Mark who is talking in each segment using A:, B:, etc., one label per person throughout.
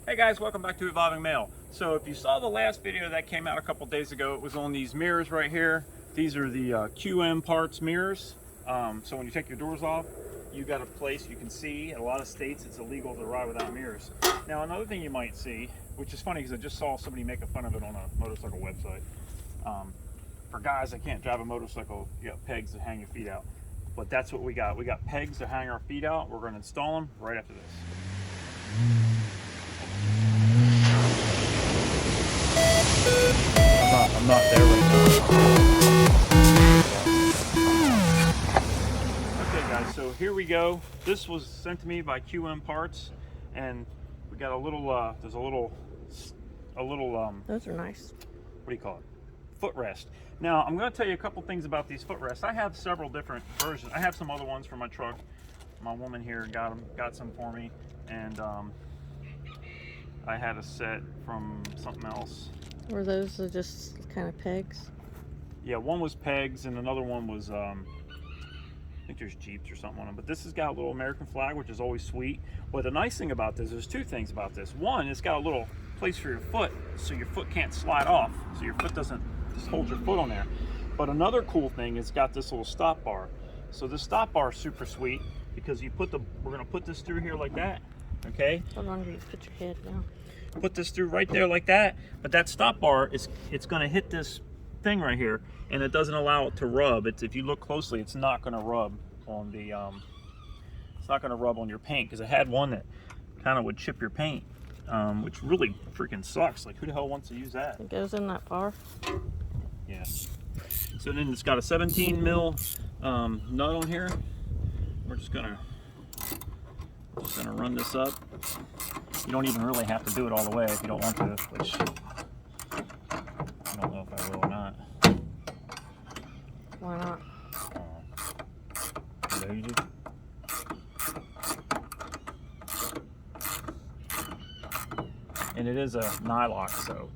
A: Hey guys, welcome back to Evolving Mail. So if you saw the last video that came out a couple days ago, it was on these mirrors right here. These are the QMPARTs mirrors. So when you take your doors off, you got a place you can see. In a lot of states, it's illegal to ride without mirrors. Now another thing you might see, which is funny because I just saw somebody making fun of it on a motorcycle website. For guys that can't drive a motorcycle, you got pegs to hang your feet out. But that's what we got. We got pegs to hang our feet out. We're going to install them right after this. I'm not there right now. Okay guys, so here we go. This was sent to me by QMPARTs, and we got a little, there's a little,
B: those are nice.
A: what do you call it? Footrest. Now, I'm going to tell you a couple things about these footrests. I have several different versions. I have some other ones for my truck. My woman here got some for me, and I had a set from something else.
B: Were those just kind of pegs?
A: Yeah, one was pegs, and another one was, I think there's Jeeps or something on them. But this has got a little American flag, which is always sweet. Well, the nice thing about this, there's two things about this. One, it's got a little place for your foot, so your foot can't slide off, so your foot doesn't just hold your foot on there. But another cool thing, it's got this little stop bar. So this stop bar is super sweet because you put we're gonna put this through here like that, okay?
B: Hold on, you put your head down.
A: Put this through right there like that, but that stop bar it's going to hit this thing right here, and it doesn't allow it to rub. If you look closely, it's not going to rub on the it's not going to rub on your paint, because I had one that kind of would chip your paint, which really freaking sucks. Like, who the hell wants to use that?
B: It goes in that far.
A: Yeah. So then it's got a 17 mil nut on here. We're just gonna run this up. You don't even really have to do it all the way if you don't want to, which I don't know if I will or not.
B: Why not?
A: Lazy. And it is a nylock, so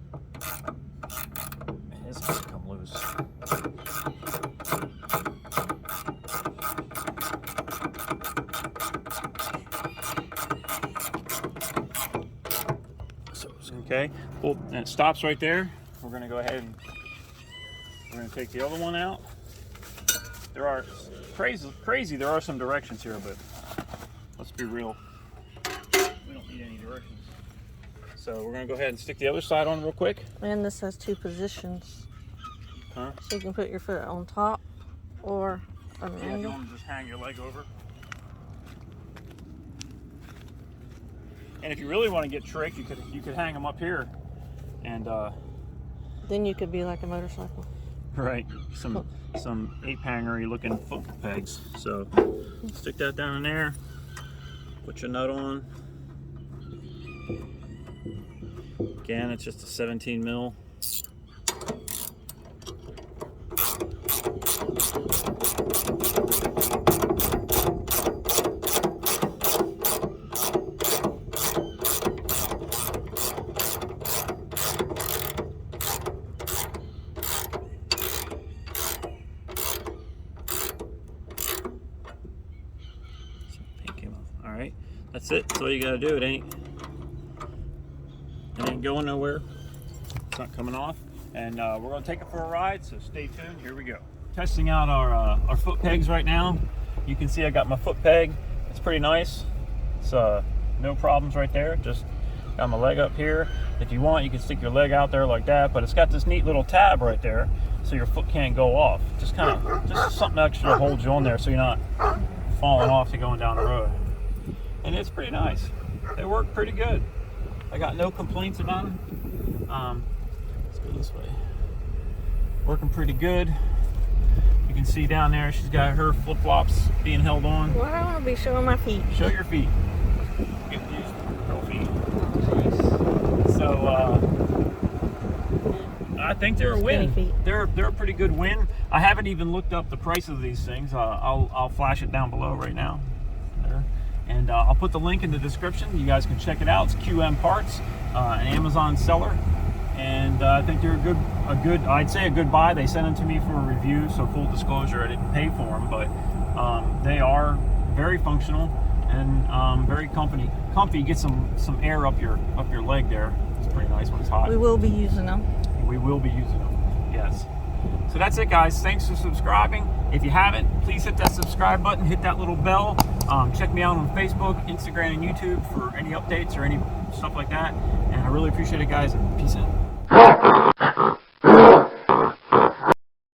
A: it's supposed to come loose. Okay, well, and it stops right there. We're going to go ahead and we're going to take the other one out. There are crazy. There are some directions here, but let's be real. We don't need any directions. So we're going to go ahead and stick the other side on real quick.
B: And this has two positions.
A: Huh?
B: So you can put your foot on top or on an
A: Yeah, you
B: angle.
A: want to just hang your leg over. And if you really want to get tricked, you could hang them up here, and
B: Then you could be like a motorcycle.
A: right, some 8-hangery looking foot pegs. So stick that down in there. Put your nut on. Again, it's just a 17 mil. All right, that's it. That's all you gotta do. It ain't going nowhere. It's not coming off, and we're gonna take it for a ride. So stay tuned. Here we go. Testing out our foot pegs right now. You can see I got my foot peg. It's pretty nice. It's no problems right there. Just got my leg up here. If you want, you can stick your leg out there like that. But it's got this neat little tab right there, so your foot can't go off. Just something extra to hold you on there, so you're not falling off to going down the road. And it's pretty nice. They work pretty good. I got no complaints about them. Let's go this way. Working pretty good. You can see down there she's got her flip-flops being held on.
B: Well, I want to be showing my feet.
A: Show your feet. Get used to girl feet. So I think they're a win. They're a pretty good win. I haven't even looked up the price of these things. I'll flash it down below right now. There. And I'll put the link in the description. You guys can check it out. It's QMPARTs, an Amazon seller. And I think they're I'd say a good buy. They sent them to me for a review, so full disclosure, I didn't pay for them, but they are very functional. and very comfy. Get some air up your leg there. It's pretty nice when it's hot.
B: We will be using them.
A: We will be using them. Yes. So that's it, guys. Thanks for subscribing. If you haven't, please hit that subscribe button, hit that little bell. Check me out on Facebook, Instagram, and YouTube for any updates or any stuff like that. And I really appreciate it, guys. Peace out.